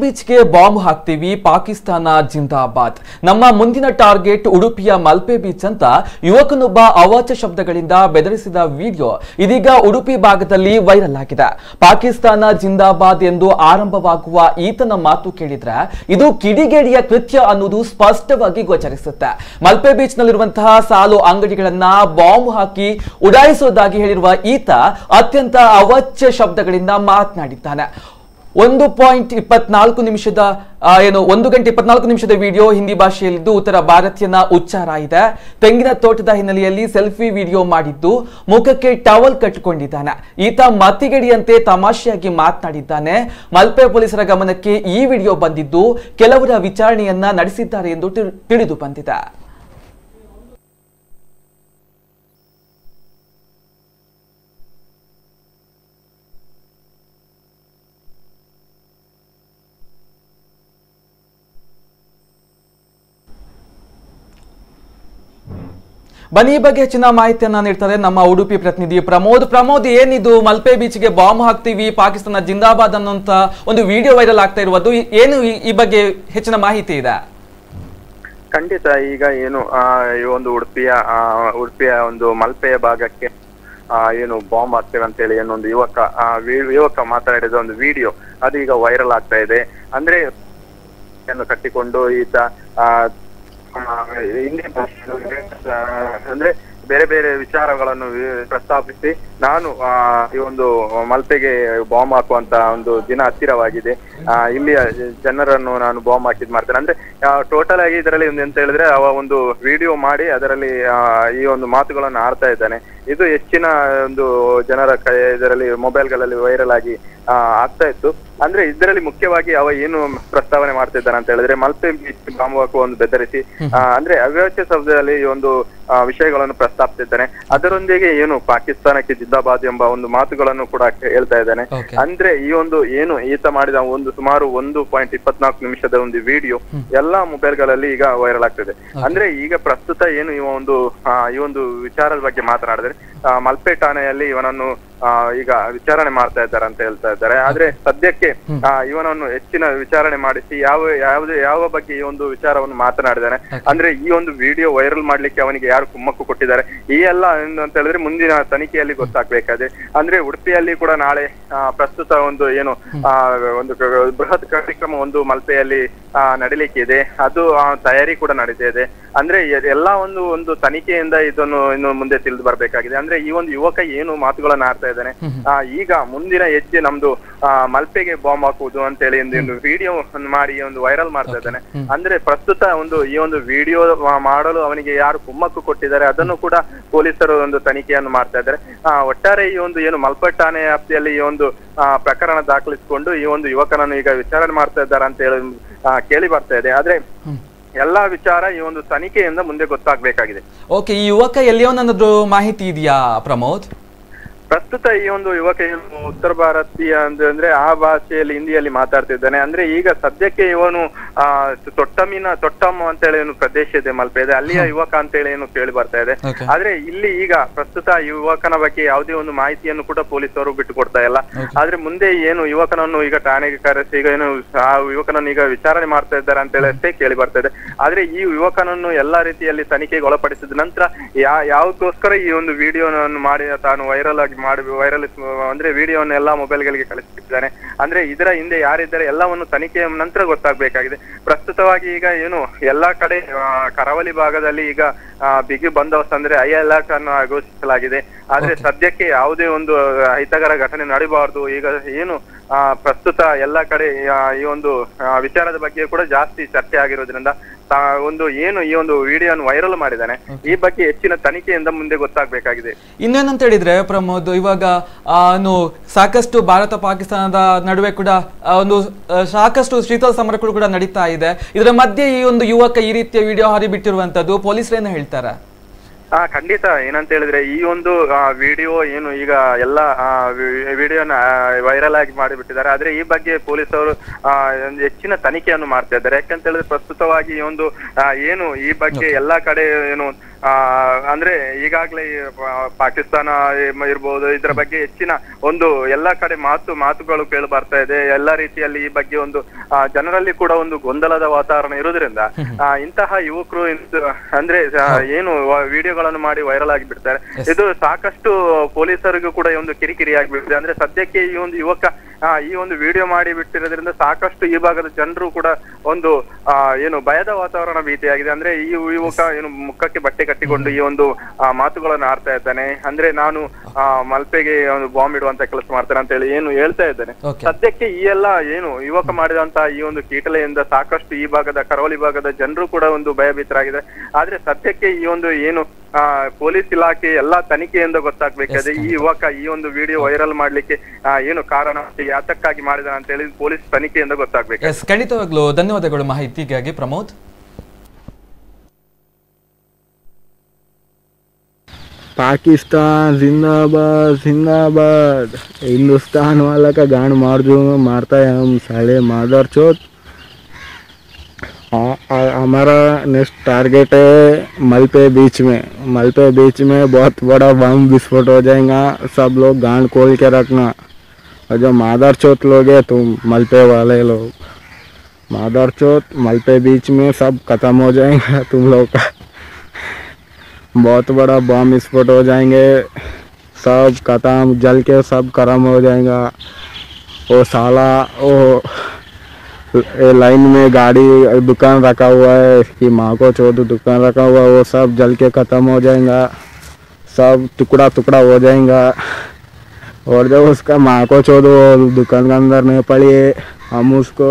ಬೀಚ್ಗೆ bomb ಹಾಕ್ತೀವಿ, ಪಾಕಿಸ್ತಾನ ಜಿಂದಾಬಾದ್. ನಮ್ಮ ಮುಂದಿನ ಟಾರ್ಗೆಟ್ ಉಡುಪಿಯ ಮಲ್ಪೆ ಬೀಚ್ ಅಂತ ಯುವಕನೊಬ್ಬ ಅವಾಚ್ಯ ಶಬ್ದಗಳಿಂದ ಬೆದರಿಸಿದ ವಿಡಿಯೋ ಇದೀಗ ಉಡುಪಿ ಭಾಗದಲ್ಲಿ ವೈರಲ್ ಆಗಿದೆ. ಪಾಕಿಸ್ತಾನ ಜಿಂದಾಬಾದ್ ಎಂದು ಆರಂಭವಾಗುವ ಈತನ ಮಾತು ಕೇಳಿದ್ರೆ ಇದು ಕಿಡಿಗೇಡಿಯ ಕೃತ್ಯ ಅನ್ನೋದು ಸ್ಪಷ್ಟವಾಗಿ ಗೋಚರಿಸುತ್ತೆ. ಮಲ್ಪೆ ಬೀಚ್ ನಲ್ಲಿರುವಂತಹ ಸಾಲು ಅಂಗಡಿಗಳನ್ನ ಬಾಂಬ್ ಹಾಕಿ ಉಡಾಯಿಸುವುದಾಗಿ ಹೇಳಿರುವ ಈತ ಅತ್ಯಂತ ಅವಾಚ್ಯ ಶಬ್ದಗಳಿಂದ ಮಾತನಾಡಿದ್ದಾನೆ. 1.24 ನಿಮಿಷದ 1 ಗಂಟೆ 24 ನಿಮಿಷದ ವಿಡಿಯೋ ಹಿಂದಿ ಭಾಷೆಯಲ್ಲಿದ್ದು ಉತ್ತರ ಭಾರತೀಯನ ಉಚ್ಚಾರ ಇದೆ. ತೆಂಗಿನ ತೋಟದ ಹಿನ್ನೆಲೆಯಲ್ಲಿ ಸೆಲ್ಫಿ ವಿಡಿಯೋ ಮಾಡಿದ್ದು, ಮುಖಕ್ಕೆ ಟವಲ್ ಕಟ್ಟಿಕೊಂಡಿದ್ದಾನೆ. ಈತ ಮತ್ತಿಗಡಿಯಂತೆ ತಮಾಷೆಯಾಗಿ ಮಾತನಾಡಿದ್ದಾನೆ. ಮಲ್ಪೆ ಪೊಲೀಸರ ಗಮನಕ್ಕೆ ಈ ವಿಡಿಯೋ ಬಂದಿದ್ದು ಕೆಲವರ ವಿಚಾರಣೆಯನ್ನ ನಡೆಸಿದ್ದಾರೆ ಎಂದು ತಿಳಿದು ಬಂದಿದೆ. ಬನ್ನಿ ಈ ಬಗ್ಗೆ ಹೆಚ್ಚಿನ ಮಾಹಿತಿಯನ್ನ ನೀಡ್ತಾರೆ ನಮ್ಮ ಉಡುಪಿ ಪ್ರತಿನಿಧಿ ಪ್ರಮೋದ್. ಏನಿದು ಮಲ್ಪೆ ಬೀಚ್ಗೆ ಬಾಂಬ್ ಹಾಕ್ತೀವಿ, ಪಾಕಿಸ್ತಾನ ಜಿಂದಾಬಾದ್ ಅನ್ನುವಂತ ಒಂದು ವಿಡಿಯೋ ವೈರಲ್ ಆಗ್ತಾ ಇರುವುದು, ಏನು ಈ ಬಗ್ಗೆ ಹೆಚ್ಚಿನ ಮಾಹಿತಿ ಇದೆ? ಖಂಡಿತ. ಈಗ ಏನು ಈ ಒಂದು ಉಡುಪಿಯ ಒಂದು ಮಲ್ಪೆಯ ಭಾಗಕ್ಕೆ ಏನು ಬಾಂಬ್ ಹಾಕ್ತೇವೆ ಅಂತ ಹೇಳಿ ಏನೊಂದು ಯುವಕ ಮಾತನಾಡಿದ ಒಂದು ವಿಡಿಯೋ ಅದು ಈಗ ವೈರಲ್ ಆಗ್ತಾ ಇದೆ. ಅಂದ್ರೆ ಕಟ್ಟಿಕೊಂಡು ಈತ ಹಿಂದಿ ಭಾಷೆಯಲ್ಲಿ ಅಂದ್ರೆ ಬೇರೆ ಬೇರೆ ವಿಚಾರಗಳನ್ನು ಪ್ರಸ್ತಾಪಿಸಿ ನಾನು ಈ ಒಂದು ಮಲ್ಪೆಗೆ ಬಾಂಬ್ ಹಾಕುವಂತ ಒಂದು ದಿನ ಹತ್ತಿರವಾಗಿದೆ, ಇಲ್ಲಿಯ ಜನರನ್ನು ನಾನು ಬಾಂಬ್ ಹಾಕಿದ್ ಮಾಡ್ತೇನೆ ಅಂದ್ರೆ ಟೋಟಲ್ ಆಗಿ ಇದರಲ್ಲಿ ಎಂತ ಹೇಳಿದ್ರೆ ಅವ ಒಂದು ವಿಡಿಯೋ ಮಾಡಿ ಅದರಲ್ಲಿ ಈ ಒಂದು ಮಾತುಗಳನ್ನು ಆಡ್ತಾ ಇದ್ದಾನೆ. ಇದು ಹೆಚ್ಚಿನ ಒಂದು ಜನರ ಇದರಲ್ಲಿ ಮೊಬೈಲ್ಗಳಲ್ಲಿ ವೈರಲ್ ಆಗಿ ಆಗ್ತಾ ಇತ್ತು. ಅಂದ್ರೆ ಇದರಲ್ಲಿ ಮುಖ್ಯವಾಗಿ ಅವ ಏನು ಪ್ರಸ್ತಾವನೆ ಮಾಡ್ತಾ ಇದ್ದಾನೆ ಅಂತ ಹೇಳಿದ್ರೆ ಮಲ್ಪೆ ಬೀಚ್ ಬಾಂಬ್ ಹಾಕುವ ಒಂದು ಬೆದರಿಸಿ ಅಂದ್ರೆ ಅವ್ಯಾಚ್ಯ ಶಬ್ದದಲ್ಲಿ ಈ ಒಂದು ವಿಷಯಗಳನ್ನು ಪ್ರಸ್ತಾಪಿಸಿದ್ದಾನೆ. ಅದರೊಂದಿಗೆ ಏನು ಪಾಕಿಸ್ತಾನಕ್ಕೆ ಜಿಂದಾಬಾದ್ ಎಂಬ ಒಂದು ಮಾತುಗಳನ್ನು ಕೂಡ ಹೇಳ್ತಾ ಇದ್ದಾನೆ. ಅಂದ್ರೆ ಈ ಒಂದು ಏನು ಈತ ಮಾಡಿದ ಒಂದು ಸುಮಾರು 1.24 ನಿಮಿಷದ ಒಂದು ವಿಡಿಯೋ ಎಲ್ಲಾ ಮೊಬೈಲ್ಗಳಲ್ಲಿ ಈಗ ವೈರಲ್ ಆಗ್ತಿದೆ. ಅಂದ್ರೆ ಈಗ ಪ್ರಸ್ತುತ ಏನು ಈ ಒಂದು ವಿಚಾರದ ಬಗ್ಗೆ ಮಾತನಾಡಿದ್ರೆ ಮಲ್ಪೆ ಠಾಣೆಯಲ್ಲಿ ಇವನನ್ನು ಈಗ ವಿಚಾರಣೆ ಮಾಡ್ತಾ ಇದ್ದಾರೆ ಅಂತ ಹೇಳ್ತಾ ಇದ್ದಾರೆ. ಆದ್ರೆ ಸದ್ಯಕ್ಕೆ ಇವನನ್ನು ಹೆಚ್ಚಿನ ವಿಚಾರಣೆ ಮಾಡಿಸಿ ಯಾವ ಬಗ್ಗೆ ಈ ಒಂದು ವಿಚಾರವನ್ನು ಮಾತನಾಡಿದ್ದಾನೆ ಅಂದ್ರೆ ಈ ಒಂದು ವಿಡಿಯೋ ವೈರಲ್ ಮಾಡ್ಲಿಕ್ಕೆ ಅವನಿಗೆ ಯಾರು ಕುಮ್ಮಕ್ಕು ಕೊಟ್ಟಿದ್ದಾರೆ ಈ ಎಲ್ಲ ಅಂತ ಹೇಳಿದ್ರೆ ಮುಂದಿನ ತನಿಖೆಯಲ್ಲಿ ಗೊತ್ತಾಗ್ಬೇಕಾದ್ರೆ. ಅಂದ್ರೆ ಉಡುಪಿಯಲ್ಲಿ ಕೂಡ ನಾಳೆ ಪ್ರಸ್ತುತ ಒಂದು ಒಂದು ಬೃಹತ್ ಕಾರ್ಯಕ್ರಮ ಒಂದು ಮಲ್ಪೆಯಲ್ಲಿ ನಡೀಲಿಕ್ಕೆ ಇದೆ, ಅದು ತಯಾರಿ ಕೂಡ ನಡೀತಾ ಇದೆ. ಅಂದ್ರೆ ಎಲ್ಲಾ ಒಂದು ತನಿಖೆಯಿಂದ ಇದನ್ನು ಇನ್ನು ಮುಂದೆ ತಿಳಿದು ಬರ್ಬೇಕಾಗಿದೆ. ಅಂದ್ರೆ ಈ ಒಂದು ಯುವಕ ಏನು ಮಾತುಗಳನ್ನ ಆಡ್ತಾ ಇದ್ದಾನೆ, ಈಗ ಮುಂದಿನ ಹೆಜ್ಜೆ ನಮ್ದು ಮಲ್ಪೆಗೆ ಬಾಂಬ್ ಹಾಕುವುದು ಅಂತ ಹೇಳಿ ಒಂದು ವಿಡಿಯೋ ಮಾಡಿ ಒಂದು ವೈರಲ್ ಮಾಡ್ತಾ ಇದ್ದಾನೆ. ಅಂದ್ರೆ ಪ್ರಸ್ತುತ ಈ ಒಂದು ವಿಡಿಯೋ ಮಾಡಲು ಅವನಿಗೆ ಯಾರು ಕುಮ್ಮಕ್ಕು ಕೊಟ್ಟಿದ್ದಾರೆ ಅದನ್ನು ಕೂಡ ಪೊಲೀಸರು ಒಂದು ತನಿಖೆಯನ್ನು ಮಾಡ್ತಾ ಇದ್ದಾರೆ. ಒಟ್ಟಾರೆ ಈ ಒಂದು ಏನು ಮಲ್ಪೆ ಠಾಣೆ ವ್ಯಾಪ್ತಿಯಲ್ಲಿ ಈ ಒಂದು ಪ್ರಕರಣ ದಾಖಲಿಸಿಕೊಂಡು ಈ ಒಂದು ಯುವಕನನ್ನು ಈಗ ವಿಚಾರಣೆ ಮಾಡ್ತಾ ಇದ್ದಾರೆ ಅಂತ ಹೇಳಿ ಕೇಳಿ ಬರ್ತಾ ಇದೆ. ಆದ್ರೆ ಎಲ್ಲಾ ವಿಚಾರ ಈ ಒಂದು ತನಿಖೆಯಿಂದ ಮುಂದೆ ಗೊತ್ತಾಗಬೇಕಾಗಿದೆ. ಓಕೆ, ಈ ಯುವಕ ಎಲ್ಲಿಯವನಾದ್ರೂ ಮಾಹಿತಿ ಇದೆಯಾ ಪ್ರಮೋದ್? ಪ್ರಸ್ತುತ ಈ ಒಂದು ಯುವಕ ಉತ್ತರ ಭಾರತೀಯ ಅಂದ್ರೆ ಆ ಭಾಷೆಯಲ್ಲಿ ಹಿಂದಿಯಲ್ಲಿ ಮಾತಾಡ್ತಿದ್ದಾನೆ. ಅಂದ್ರೆ ಈಗ ಸದ್ಯಕ್ಕೆ ಇವನು ತೊಟ್ಟಮ್ಮ ಅಂತ ಹೇಳಿ ಏನು ಪ್ರದೇಶ ಇದೆ ಮಲ್ಪೆ ಇದೆ, ಅಲ್ಲಿಯ ಯುವಕ ಅಂತ ಹೇಳಿ ಏನು ಕೇಳಿ ಬರ್ತಾ ಇದೆ. ಆದ್ರೆ ಇಲ್ಲಿ ಈಗ ಪ್ರಸ್ತುತ ಯುವಕನ ಬಗ್ಗೆ ಯಾವುದೇ ಒಂದು ಮಾಹಿತಿಯನ್ನು ಕೂಡ ಪೊಲೀಸರು ಬಿಟ್ಟು ಕೊಡ್ತಾ ಇಲ್ಲ. ಆದ್ರೆ ಮುಂದೆ ಏನು ಯುವಕನನ್ನು ಈಗ ಠಾಣೆಗೆ ಕರೆಸಿ ಈಗ ಏನು ಆ ಯುವಕನನ್ನು ಈಗ ವಿಚಾರಣೆ ಮಾಡ್ತಾ ಇದ್ದಾರೆ ಅಂತ ಹೇಳಿ ಅಷ್ಟೇ ಕೇಳಿ ಬರ್ತಾ ಇದೆ. ಆದ್ರೆ ಈ ಯುವಕನನ್ನು ಎಲ್ಲಾ ರೀತಿಯಲ್ಲಿ ತನಿಖೆಗೆ ಒಳಪಡಿಸಿದ ನಂತರ ಯಾವ್ದಕ್ಕೋಸ್ಕರ ಈ ಒಂದು ವಿಡಿಯೋವನ್ನು ಮಾಡಿ ತಾನು ವೈರಲ್ ಅಂದ್ರೆ ವಿಡಿಯೋವನ್ನು ಎಲ್ಲಾ ಮೊಬೈಲ್ಗಳಿಗೆ ಕಳಿಸಿದ್ದಾನೆ ಅಂದ್ರೆ ಇದರ ಹಿಂದೆ ಯಾರಿದ್ದಾರೆ ಎಲ್ಲವನ್ನು ತನಿಖೆಯ ನಂತರ ಗೊತ್ತಾಗಬೇಕಾಗಿದೆ. ಪ್ರಸ್ತುತವಾಗಿ ಈಗ ಏನು ಎಲ್ಲಾ ಕಡೆ ಕರಾವಳಿ ಭಾಗದಲ್ಲಿ ಈಗ ಬಿಗಿ ಬಂದೋಬಸ್ತ್ ಅಂದ್ರೆ ಹೈ ಅಲರ್ಟ್ ಅನ್ನು ಘೋಷಿಸಲಾಗಿದೆ. ಆದ್ರೆ ಸದ್ಯಕ್ಕೆ ಯಾವುದೇ ಒಂದು ಅಹಿತಕರ ಘಟನೆ ನಡೀಬಾರದು. ಈಗ ಏನು ಪ್ರಸ್ತುತ ಎಲ್ಲಾ ಕಡೆ ಈ ಒಂದು ವಿಚಾರದ ಬಗ್ಗೆ ಕೂಡ ಜಾಸ್ತಿ ಚರ್ಚೆ ಆಗಿರೋದ್ರಿಂದ ಈ ಒಂದು ವಿಡಿಯೋನು ವೈರಲ್ ಮಾಡಿದ್ದಾನೆ. ಈ ಬಗ್ಗೆ ಹೆಚ್ಚಿನ ತನಿಖೆಯಿಂದ ಮುಂದೆ ಗೊತ್ತಾಗಬೇಕಾಗಿದೆ. ಇನ್ನೇನಂತ ಹೇಳಿದ್ರೆ ಪ್ರಮೋದ್, ಇವಾಗ ಸಾಕಷ್ಟು ಭಾರತ ಪಾಕಿಸ್ತಾನದ ನಡುವೆ ಕೂಡ ಒಂದು ಸಾಕಷ್ಟು ಶೀತಲ ಸಮರಗಳು ಕೂಡ ನಡೀತಾ ಇದೆ. ಇದರ ಮಧ್ಯೆ ಈ ಒಂದು ಯುವಕ ಈ ರೀತಿಯ ವಿಡಿಯೋ ಹರಿಬಿಟ್ಟಿರುವಂತದ್ದು ಪೊಲೀಸರೇನು ಹೇಳ್ತಾರೆ? ಖಂಡಿತ. ಏನಂತ ಹೇಳಿದ್ರೆ ಈ ಒಂದು ವಿಡಿಯೋ ಏನು ಈಗ ಎಲ್ಲ ವಿಡಿಯೋನ ವೈರಲ್ ಆಗಿ ಮಾಡಿಬಿಟ್ಟಿದ್ದಾರೆ. ಆದ್ರೆ ಈ ಬಗ್ಗೆ ಪೊಲೀಸರು ಹೆಚ್ಚಿನ ತನಿಖೆಯನ್ನು ಮಾಡ್ತಾ ಇದ್ದಾರೆ. ಯಾಕಂತ ಹೇಳಿದ್ರೆ ಪ್ರಸ್ತುತವಾಗಿ ಈ ಒಂದು ಏನು ಈ ಬಗ್ಗೆ ಎಲ್ಲಾ ಕಡೆ ಏನು ಅಂದ್ರೆ ಈಗಾಗ್ಲೇ ಪಾಕಿಸ್ತಾನ ಇರ್ಬೋದು, ಇದರ ಬಗ್ಗೆ ಹೆಚ್ಚಿನ ಒಂದು ಎಲ್ಲಾ ಕಡೆ ಮಾತುಗಳು ಕೇಳಿ ಬರ್ತಾ ಇದೆ. ಎಲ್ಲಾ ರೀತಿಯಲ್ಲಿ ಈ ಬಗ್ಗೆ ಒಂದು ಜನರಲ್ಲಿ ಕೂಡ ಒಂದು ಗೊಂದಲದ ವಾತಾವರಣ ಇರುವುದರಿಂದ ಇಂತಹ ಯುವಕರು ಅಂದ್ರೆ ಏನು ವಿಡಿಯೋಗಳನ್ನು ಮಾಡಿ ವೈರಲ್ ಆಗಿ ಬಿಡ್ತಾರೆ. ಇದು ಸಾಕಷ್ಟು ಪೊಲೀಸರಿಗೂ ಕೂಡ ಒಂದು ಕಿರಿಕಿರಿ ಆಗಿಬಿಟ್ಟಿದೆ. ಅಂದ್ರೆ ಸದ್ಯಕ್ಕೆ ಈ ಒಂದು ಯುವಕ ಈ ಒಂದು ವಿಡಿಯೋ ಮಾಡಿ ಬಿಟ್ಟಿರೋದ್ರಿಂದ ಸಾಕಷ್ಟು ಈ ಭಾಗದ ಜನರು ಕೂಡ ಒಂದು ಏನು ಭಯದ ವಾತಾವರಣ ಭೀತಿಯಾಗಿದೆ. ಅಂದ್ರೆ ಈ ಯುವಕ ಏನು ಮುಖಕ್ಕೆ ಬಟ್ಟೆ ಕಟ್ಟಿಕೊಂಡು ಈ ಒಂದು ಮಾತುಗಳನ್ನು ಆಡ್ತಾ ಇದ್ದಾನೆ. ಅಂದ್ರೆ ನಾನು ಮಲ್ಪೆಗೆ ಒಂದು ಬಾಂಬ್ ಇಡುವಂತ ಕೆಲಸ ಮಾಡ್ತೇನೆ ಅಂತ ಹೇಳಿ ಏನು ಹೇಳ್ತಾ ಇದ್ದಾನೆ. ಸದ್ಯಕ್ಕೆ ಈ ಎಲ್ಲ ಏನು ಯುವಕ ಮಾಡಿದಂತ ಈ ಒಂದು ಕೀಟಲೆಯಿಂದ ಸಾಕಷ್ಟು ಈ ಭಾಗದ ಕರಾವಳಿ ಭಾಗದ ಜನರು ಕೂಡ ಒಂದು ಭಯಭೀತರಾಗಿದೆ. ಆದ್ರೆ ಸದ್ಯಕ್ಕೆ ಈ ಒಂದು ಏನು ಪೊಲೀಸ್ ಇಲಾಖೆ ಎಲ್ಲಾ ತನಿಖೆಯಿಂದ ಗೊತ್ತಾಗ್ಬೇಕಾದ್ರೆ ಈ ಯುವಕ ಈ ಒಂದು ವಿಡಿಯೋ ವೈರಲ್ ಮಾಡ್ಲಿಕ್ಕೆ ಏನು ಕಾರಣ, ಯಾತಕ್ಕಾಗಿ ಮಾಡಿದ ಅಂತ ಹೇಳಿ ಪೊಲೀಸ್ ತನಿಖೆಯಿಂದ ಗೊತ್ತಾಗ್ಬೇಕು. ಖಂಡಿತವಾಗ್ಲೂ ಧನ್ಯವಾದಗಳು ಮಾಹಿತಿಗಾಗಿ ಪ್ರಮೋದ್. पाकिस्तान जिंदाबाद जिंदाबाद, हिंदुस्तान वाला का गान मारता है हम साले मादर चोत। हमारा नेक्स्ट टारगेट है मलपे बीच में बहुत बड़ा बम विस्फोट हो जाएगा। सब लोग गांड खोल के रखना, और जो मादर चोत लोग है तुम मलपे वाले लोग, मादर चोत मलपे बीच में सब खत्म हो जाएगा तुम लोग का। बहुत बड़ा बम विस्फोट हो जाएंगे, सब खत्म, जल के सब खत्म हो जाएगा। वो साला वो लाइन में गाड़ी दुकान रखा हुआ है, इसकी माँ को चोद दुकान रखा हुआ है, वो सब जल के ख़त्म हो जाएगा, सब टुकड़ा टुकड़ा हो जाएगा। और जब उसका माँ को चोद वो दुकान के अंदर नहीं पड़ी है, हम उसको